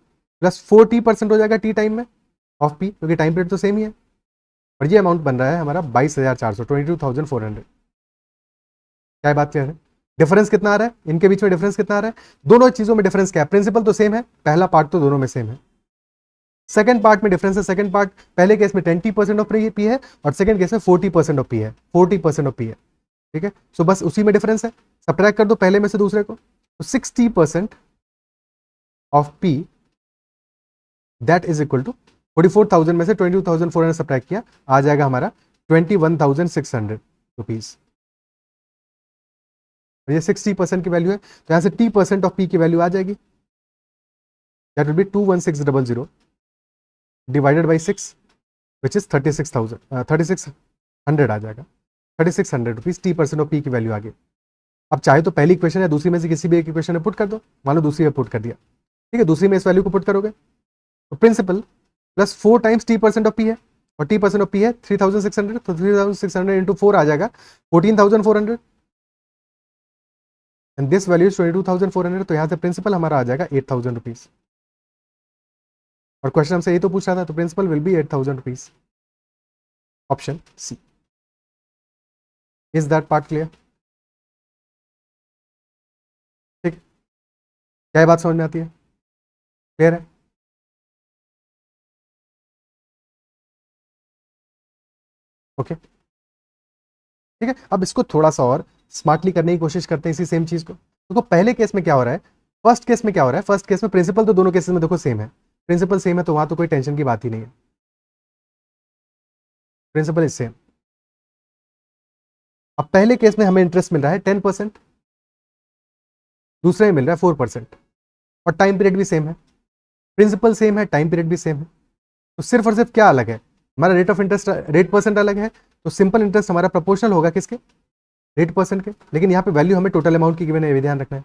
प्लस 4t% हो जाएगा टी टाइम में ऑफ पी, क्योंकि टाइम पीरियड तो सेम ही है, और ये अमाउंट बन रहा है हमारा 22,400, 22,400। क्या बात क्लियर है? डिफरेंस कितना आ रहा है इनके बीच में, डिफरेंस कितना आ रहा है, दोनों चीजों में डिफरेंस क्या है, प्रिंसिपल तो सेम है, पहला पार्ट तो दोनों में सेम है, सेकंड पार्ट में डिफरेंस है। सेकंड पार्ट, पहले केस में 20% ऑफ पी है और सेकंड केस में 40% ऑफ पी है, 40% ऑफ पी है, ठीक है। सो बस उसी में डिफरेंस है, सब्ट्रैक्ट कर दो पहले में से दूसरे को, तो 60% of P that is equal to 44,000 में से 22,400 सब्ट्रैक्ट किया, आ जाएगा हमारा 21,600 रुपीज। ये 60% की वैल्यू है, तो यहां से t% ऑफ p की वैल्यू आ जाएगी, that will B 21600 divided by 6, which is 3600 आ जाएगा, 3600 रुपीज, t% ऑफ p की वैल्यू आ गई। अब चाहे तो पहली इक्वेशन या दूसरी में से किसी भी एक इक्वेशन में पुट कर दो, मान लो दूसरी में पुट कर दिया, ठीक है, दूसरी में इस वैल्यू को पुट करोगे तो principal plus 4 times t% of p है, और t% ऑफ p है 3600, तो 3600 इंटू 4 आ जाएगा 14,400, एंड दिस वैल्यू इज 22,400, तो यहां से प्रिंसिपल हमारा आ जाएगा 8,000 रुपीज, और क्वेश्चन हमसे यही तो पूछ रहा था, तो principal will be 8,000 rupees, option C. Is that part clear? ठीक, क्या बात समझ में आती है, क्लियर है? ओके, ठीक है। अब इसको थोड़ा सा और स्मार्टली करने की कोशिश करते हैं, इसी सेम चीज को। देखो पहले केस में क्या हो रहा है, फर्स्ट केस में क्या हो रहा है, फर्स्ट केस में प्रिंसिपल तो दोनों केसेस में देखो सेम है, प्रिंसिपल सेम है, तो वहां तो कोई टेंशन की बात ही नहीं है, प्रिंसिपल इज सेम। अब पहले केस में हमें इंटरेस्ट मिल रहा है 10%, दूसरे में मिल रहा है 4%, और टाइम पीरियड भी सेम है, प्रिंसिपल सेम है, टाइम पीरियड भी सेम है, तो सिर्फ और सिर्फ क्या अलग है, हमारा rate of interest, rate percent अलग है, तो सिंपल इंटरेस्ट हमारा प्रोपोर्शनल होगा किसके, रेट परसेंट के, लेकिन यहाँ पे वैल्यू हमें टोटल अमाउंट की गिवन है, ये भी ध्यान रखना है।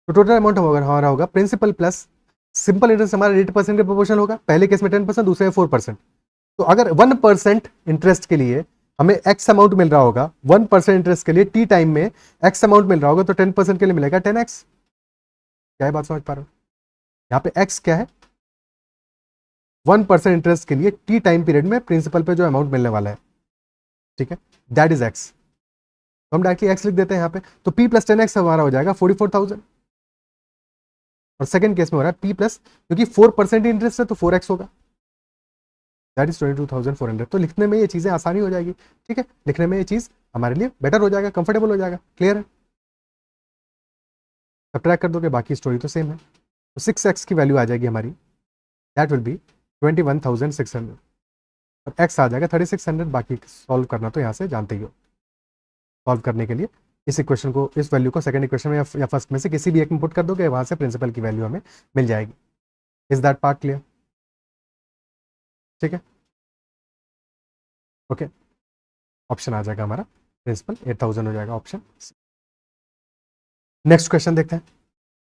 तो टोटल अमाउंट हमारा होगा प्रिंसिपल प्लस सिंपल इंटरेस्ट, हमारा रेट परसेंट के प्रोपोर्शनल होगा, पहले केस में 10%, दूसरे में 4%। तो अगर 1% इंटरेस्ट के लिए हमें एक्स अमाउंट मिल रहा होगा, 1% इंटरेस्ट के लिए टी टाइम में एक्स अमाउंट मिल रहा होगा, तो 10% के लिए मिलेगा 10x। क्या है बात समझ पा रहे हो? यहाँ पे x क्या है, 1% इंटरेस्ट के लिए टी टाइम पीरियड में प्रिंसिपल पे जो अमाउंट मिलने वाला है, ठीक है, दैट इज x। तो हम डायरेक्टली x लिख देते हैं यहाँ पे, तो p प्लस 10x हमारा हो जाएगा 44,000, और सेकंड केस में हो रहा है p प्लस, क्योंकि 4% इंटरेस्ट है तो 4x होगा, दैट इज 22,400। तो लिखने में ये चीजें आसानी हो जाएगी, ठीक है, लिखने में ये चीज हमारे लिए बेटर हो जाएगा, कंफर्टेबल हो जाएगा, क्लियर है? सब्ट्रैक्ट कर दोगे, बाकी स्टोरी तो सेम है, तो 6x की वैल्यू आ जाएगी हमारी, दैट विल बी 21,600, और x आ जाएगा 3600। बाकी सॉल्व करना तो यहाँ से जानते ही हो, सॉल्व करने के लिए इस इक्वेशन को, इस वैल्यू को सेकंड इक्वेशन में या फर्स्ट में से किसी भी एक में पुट कर दोगे, वहां से प्रिंसिपल की वैल्यू हमें मिल जाएगी। Is that part clear? ठीक है, ओके, ऑप्शन आ जाएगा हमारा प्रिंसिपल 8,000 हो जाएगा, ऑप्शन। नेक्स्ट क्वेश्चन देखते हैं।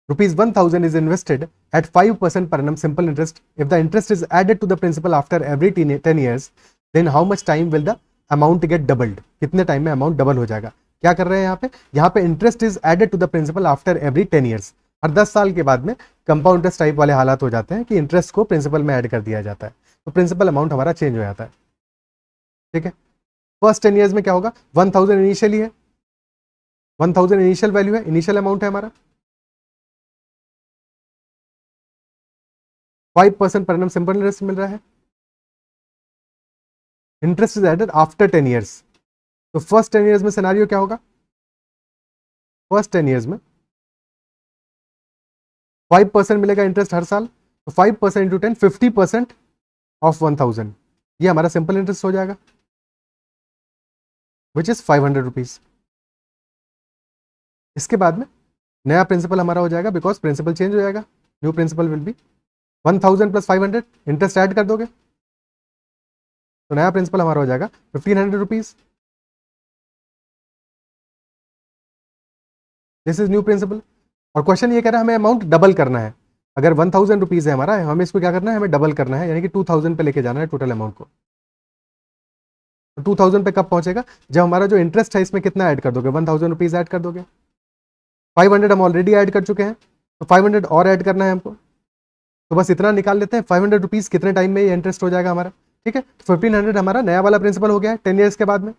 ₹1000 is invested at 5% per annum simple interest. If the interest is added to the principal after every 10 years, then how much time will the amount get doubled? कितने टाइम में अमाउंट डबल हो जाएगा? क्या कर रहे हैं यहाँ पे interest is added to the principal after every 10 years. हर 10 साल के बाद में कंपाउंड इंटरेस्ट टाइप वाले हालात हो जाते हैं कि इंटरेस्ट को प्रिंसिपल में ऐड कर दिया जाता है, तो प्रिंसिपल अमाउंट हमारा चेंज हो जाता है. ठीक है, फर्स्ट 10 ईयर्स में क्या होगा? 1000 इनिशियली है, 1000 इनिशियल वैल्यू है, इनिशियल अमाउंट है हमारा. 5% पर एनम सिंपल इंटरेस्ट मिल रहा है. Interest is added after 10 years. तो फर्स्ट 10 ईयर्स में सिनेरियो क्या होगा? फर्स्ट 10 ईयर्स में 5% मिलेगा इंटरेस्ट हर साल. तो 5% इंटू 10, 50% ऑफ 1000, ये हमारा सिंपल इंटरेस्ट हो जाएगा, विच इज 500 रुपीज. इसके बाद में नया प्रिंसिपल हमारा हो जाएगा, बिकॉज प्रिंसिपल चेंज हो जाएगा. New principal will be 1000 plus 500, interest add कर दोगे तो नया प्रिंसिपल हमारा हो जाएगा 1500 rupees. This is new principal. और क्वेश्चन ये कह रहा है हमें अमाउंट डबल करना है. अगर 1000 रुपीज है हमारा, हमें इसको क्या करना है? हमें डबल करना है, यानी कि 2000 पे लेके जाना है टोटल अमाउंट को. तो 2000 पे कब पहुंचेगा? जब हमारा जो इंटरेस्ट है इसमें कितना ऐड कर दोगे? 1000 रुपीज ऐड कर दोगे. 500 हम ऑलरेडी ऐड कर चुके हैं, तो 500 और ऐड करना है हमको. तो बस इतना निकाल लेते हैं, 500 रुपीज कितने टाइम में ये इंटरेस्ट हो जाएगा हमारा. ठीक है, 1500 हमारा नया वाला प्रिंसिपल हो गया है 10 ईयर्स के बाद में.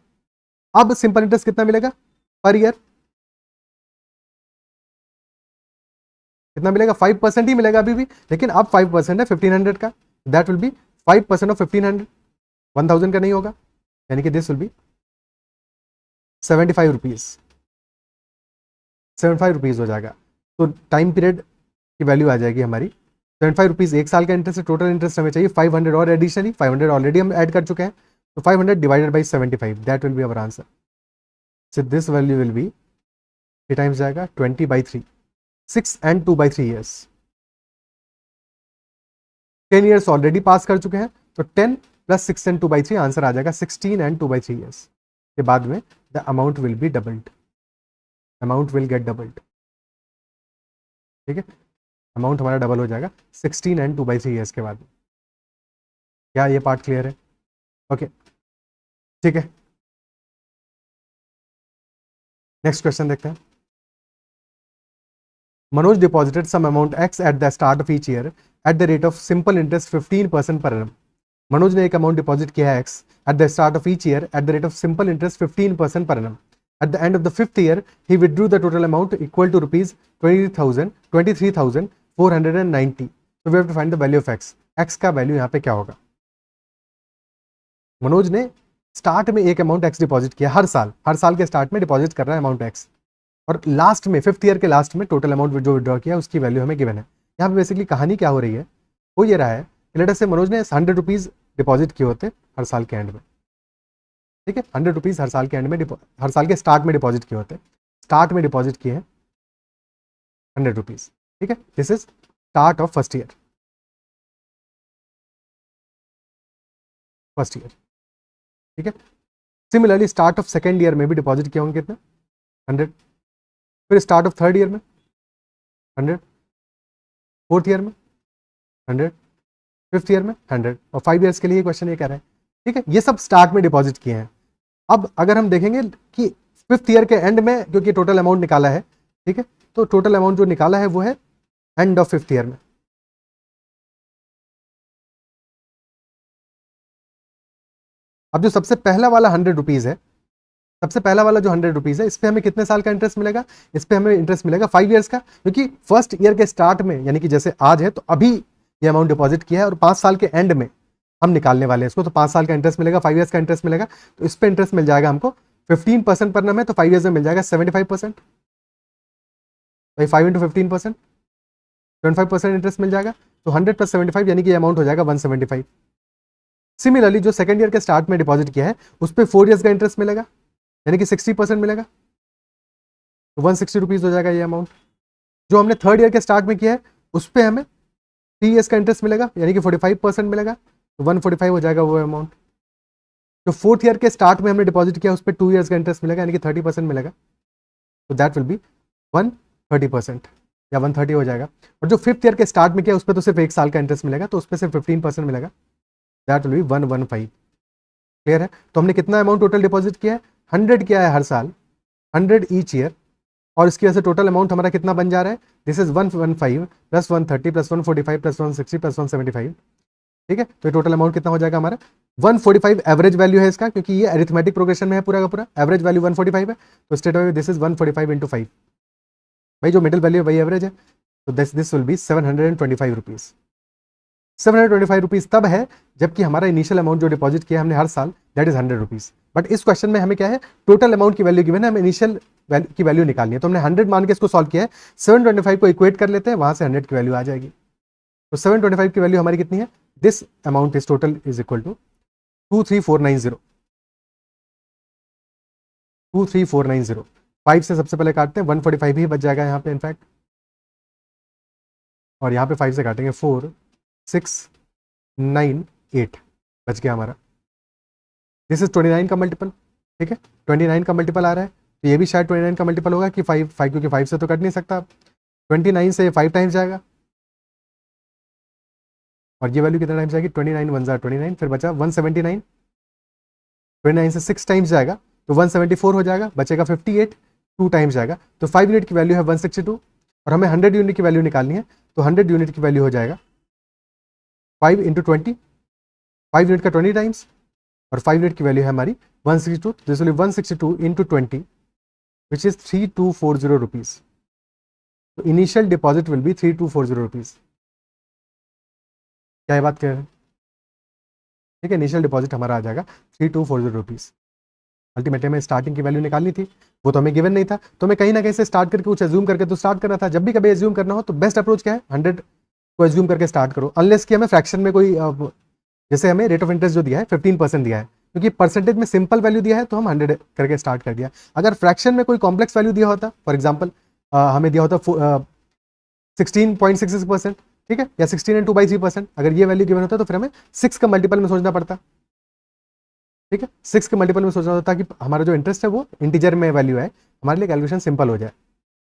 अब सिंपल इंटरेस्ट कितना मिलेगा पर ईयर? कितना मिलेगा? 5% ही मिलेगा अभी भी, लेकिन अब 5% है 1500 का. दैट विल बी 5% ऑफ 1500, 1000 का नहीं होगा, यानी कि this will B 75 rupees. 75 rupees हो जाएगा. तो टाइम पीरियड की वैल्यू आ जाएगी हमारी 75 रुपीज. एक साल का इंटरेस्ट है, टोटल इंटरेस्ट हमें चाहिए 500 और एडिशनली 500 ऑलरेडी हम ऐड कर चुके हैं. तो 500 divided by 75, that will be our answer. So this value will be, ये टाइम्स जाएगा 20/3, 6 and 2/3 years. 10 years already pass कर चुके हैं, तो 10 प्लस 6 and 2/3 आंसर आ जाएगा 16 and 2/3 ईयर्स. के बाद में the amount will B doubled, amount will get doubled. ठीक है, अमाउंट हमारा डबल हो जाएगा 16 and 2/3 ईयर्स के बाद. क्या ये पार्ट क्लियर है? ओके, ठीक है. नेक्स्ट क्वेश्चन देखते हैं. Manoj deposited some amount X at the start of each year at the rate of simple interest 15% per annum. Manoj ने एक अमाउंट डिपॉजिट किया है X at the start of each year at the rate of simple interest 15% per annum. At the end of the 5th year, he withdrew the total amount equal to rupees 23,490. So we have to find the value of X. X का वैल्यू यहाँ पे क्या होगा? मनोज ने स्टार्ट में एक अमाउंट X डिपॉजिट किया, हर साल के स्टार्ट में डिपॉजिट कर रहा है अमाउंट X, और लास्ट में 5th ईयर के लास्ट में टोटल अमाउंट जो विड्रॉ किया उसकी वैल्यू हमें गिवन है. यहाँ पे बेसिकली कहानी क्या हो रही है, वो ये रहा है कि लेट अस से मनोज ने 100 रुपीज़ डिपॉजिट किए होते हर साल के एंड में. ठीक है, 100 रुपीज़ हर साल के एंड में, हर साल के स्टार्ट में डिपॉजिट किए होते. स्टार्ट में डिपॉजिट किए हैं 100 रुपीज़. ठीक है, this is start of first year. ठीक है, similarly start of second year में भी डिपॉजिट किए होंगे कितने? 100. फिर स्टार्ट ऑफ थर्ड ईयर में 100, फोर्थ ईयर में 100, 5th ईयर में 100, और 5 ईयर्स के लिए क्वेश्चन ये कह रहा है. ठीक है, ये सब स्टार्ट में डिपॉजिट किए हैं. अब अगर हम देखेंगे कि 5th ईयर के एंड में, क्योंकि टोटल अमाउंट निकाला है, ठीक है, तो टोटल अमाउंट जो निकाला है वो है एंड ऑफ 5th ईयर में. अब जो सबसे पहला वाला 100 रुपीज़ है, सबसे पहला वाला जो 100 रुपीज़ है, इस पे हमें कितने साल का इंटरेस्ट मिलेगा? इस पे हमें इंटरेस्ट मिलेगा 5 ईयर्स का, क्योंकि फर्स्ट ईयर के स्टार्ट में, यानी कि जैसे आज है तो अभी ये अमाउंट डिपॉजिट किया है, और 5 साल के एंड में हम निकालने वाले हैं इसको, तो 5 साल का इंटरेस्ट मिलेगा, 5 ईयर्स का इंटरेस्ट मिलेगा. तो इस पे इंटरेस्ट मिल जाएगा हमको 15% पर annum है, तो 5 ईयर्स में मिल जाएगा 75%. भाई 5 इंटू 15%, 25% इंटरेस्ट मिल जाएगा. तो 100 प्लस 75 यानी कि अमाउंट हो जाएगा 175. सिमिलरली जो सेकंड ईयर के स्टार्ट में डिपॉजिट किया है उस पर 4 ईयर्स का इंटरेस्ट मिलेगा, यानी कि 60% मिलेगा, तो 160 रुपीज़ हो जाएगा ये अमाउंट. जो हमने थर्ड ईयर के स्टार्ट में किया है उस पर हमें 3 ईयर्स का इंटरेस्ट मिलेगा, यानी कि 45% मिलेगा, तो 145 हो जाएगा वो अमाउंट. जो 4th ईयर के स्टार्ट में हमने डिपॉजिट किया उस पर 2 ईयर्स का इंटरेस्ट मिलेगा, यानी कि 30% मिलेगा, तो दैट विल बी 130%. या 130 हो जाएगा। और जो 5th ईयर के स्टार्ट में किया उस पर तो सिर्फ 1 साल का इंटरेस्ट मिलेगा, तो उस पर सिर्फ 15% मिलेगा, दैट विल बी 115। क्लियर है? तो हमने कितना अमाउंट टोटल डिपॉजिट किया है, 100 किया है हर साल, 100 ईच ईयर, और इसकी वजह से टोटल अमाउंट हमारा कितना बन जा रहा है, this is 115 plus 130 plus 145 plus 160 plus 175। ठीक है, तो ये टोटल अमाउंट कितना हो जाएगा हमारा 145 एवरेज वैल्यू है इसका, क्योंकि ये अरिथमेटिक प्रोग्रेशन में है पूरा का पूरा, एवरेज वैल्यू 145 है, तो state away this is 145 into 5, भाई जो मिडिल वैल्यू है वही एवरेज है, तो this will B 725 rupees. 725 rupees तब है जबकि हमारा इनिशियल अमाउंट जो डिपॉजिट किया हमने हर साल, दैट इज 100 रुपीज। बट इस क्वेश्चन में हमें क्या है, टोटल अमाउंट की वैल्यू गिवन है, हमें इनिशियल की वैल्यू निकालनी है, तो हमने 100 मान के इसको सॉल्व किया है, 725 को इक्वेट कर लेते हैं, वहां से 100 की वैल्यू आ जाएगी। तो 725 की वैल्यू हमारी कितनी है, this amount is total is equal to 23490, 23490। 5 से सबसे पहले काटते हैं, 145 ही बच जाएगा यहाँ पे इनफैक्ट, और यहाँ पे 5 से काटेंगे 4 6 9 8 बच गया हमारा, दिस इज 29 का मल्टीपल। ठीक है, 29 का मल्टीपल आ रहा है, तो ये भी शायद 29 का मल्टीपल होगा कि 5 क्योंकि 5 से तो कट नहीं सकता, 29 से 5 टाइम्स जाएगा, और ये वैल्यू कितना टाइम्स जाएगी, 29 1 29, फिर बचा 179, 29 से 6 टाइम्स जाएगा तो 174 हो जाएगा, बचेगा 58, 2 टाइम्स जाएगा, तो 5 यूनिट की वैल्यू है 162, और हमें 100 यूनिट की वैल्यू निकालनी है, तो 100 यूनिट की वैल्यू हो जाएगा 5 इंटू 20, 5 यूनिट का 20 टाइम्स, और 5 यूनिट की वैल्यू है हमारी 162, this will be 162 into 20 which is 3240 rupees. तो initial deposit will be 3240 rupees. क्या ये बात कह रहे हैं? ठीक है, इनिशियल डिपॉजिट हमारा आ जाएगा 3240 रुपीज। अल्टीमेटली हमें स्टार्टिंग की वैल्यू निकालनी थी, वो तो हमें गिवन नहीं था, तो हमें कहीं ना कहीं से स्टार्ट करके कुछ एज्यूम करके तो स्टार्ट करना था। जब भी कभी एज्यूम करना हो तो बेस्ट अप्रोच क्या है, 100 को एज्यूम करके स्टार्ट करो, अनलेस कि हमें फ्रैक्शन में कोई जैसे हमें रेट ऑफ इंटरेस्ट जो दिया है 15% दिया है, क्योंकि परसेंटेज में सिंपल वैल्यू दिया है तो हम 100 करके स्टार्ट कर दिया। अगर फ्रैक्शन में कोई कॉम्प्लेक्स वैल्यू दिया होता, फॉर एग्जाम्पल हमें दिया होता 16.66%, ठीक है, या 16 एंड 2/3%, अगर ये वैल्यू गिवन होता तो फिर हमें 6 का मल्टीपल में सोचना पड़ता। ठीक है, 6 के मल्टीपल में सोचना होता कि हमारा जो इंटरेस्ट है वो इंटीजर में वैल्यू है, हमारे लिए कैलकुलेशन सिंपल हो जाए।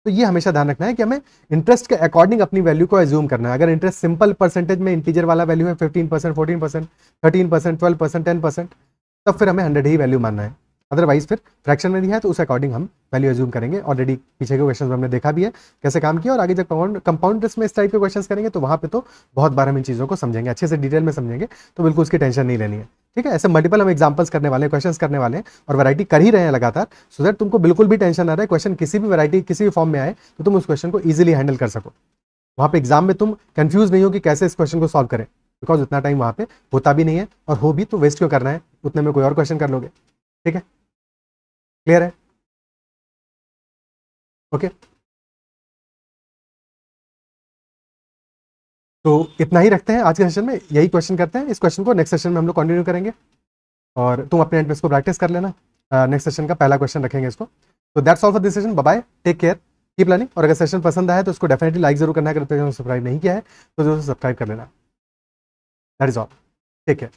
तो ये हमेशा ध्यान रखना है कि हमें इंटरेस्ट के अकॉर्डिंग अपनी वैल्यू को एज्यूम करना है। अगर इंटरेस्ट सिंपल परसेंटेज में इंटीजर वाला वैल्यू है 15%, 14%, 13%, 12%, 10%, तब फिर हमें 100 ही वैल्यू मानना है। अदरवाइज फिर फ्रैक्शन में दिया है तो उस अकॉर्डिंग हम वैल्यू एज्यूम करेंगे। ऑलरेडी पीछे के क्वेश्चन हमने देखा भी है कैसे काम किया, और आगे जब कंपाउंड इंटरेस्ट में इस टाइप के क्वेश्चन करेंगे तो वहाँ पे तो बहुत बार हम इन चीज़ों को समझेंगे, अच्छे से डिटेल में समझेंगे, तो बिल्कुल उसकी टेंशन नहीं लेनी है। ठीक है, ऐसे मल्टीपल हम एग्जांपल्स करने वाले हैं, क्वेश्चंस करने वाले हैं, और वैरायटी कर ही रहे हैं लगातार, सो दैट तुमको बिल्कुल भी टेंशन ना रहे, क्वेश्चन किसी भी वैरायटी किसी भी फॉर्म में आए तो तुम उस क्वेश्चन को ईजिली हैंडल कर सको। वहाँ पे एग्जाम में तुम कंफ्यूज नहीं हो कि कैसे इस क्वेश्चन को सॉल्व करें, बिकॉज उतना टाइम वहाँ पे होता भी नहीं है, और हो भी तो वेस्ट क्यों करना है, उतने में कोई और क्वेश्चन कर लोगे। ठीक है, क्लियर है? ओके, तो इतना ही रखते हैं आज के सेशन में, यही क्वेश्चन करते हैं। इस क्वेश्चन को नेक्स्ट सेशन में हम लोग कंटिन्यू करेंगे, और तुम अपने एंड में इसको प्रैक्टिस कर लेना। नेक्स्ट सेशन का पहला क्वेश्चन रखेंगे इसको। तो that's all for this session, bye bye, take care, keep learning. और अगर सेशन पसंद आया तो इसको डेफिनेटली लाइक जरूर करना है, अगर सब्सक्राइब नहीं किया है तो जरूर सब्सक्राइब कर लेना। That is all, take care.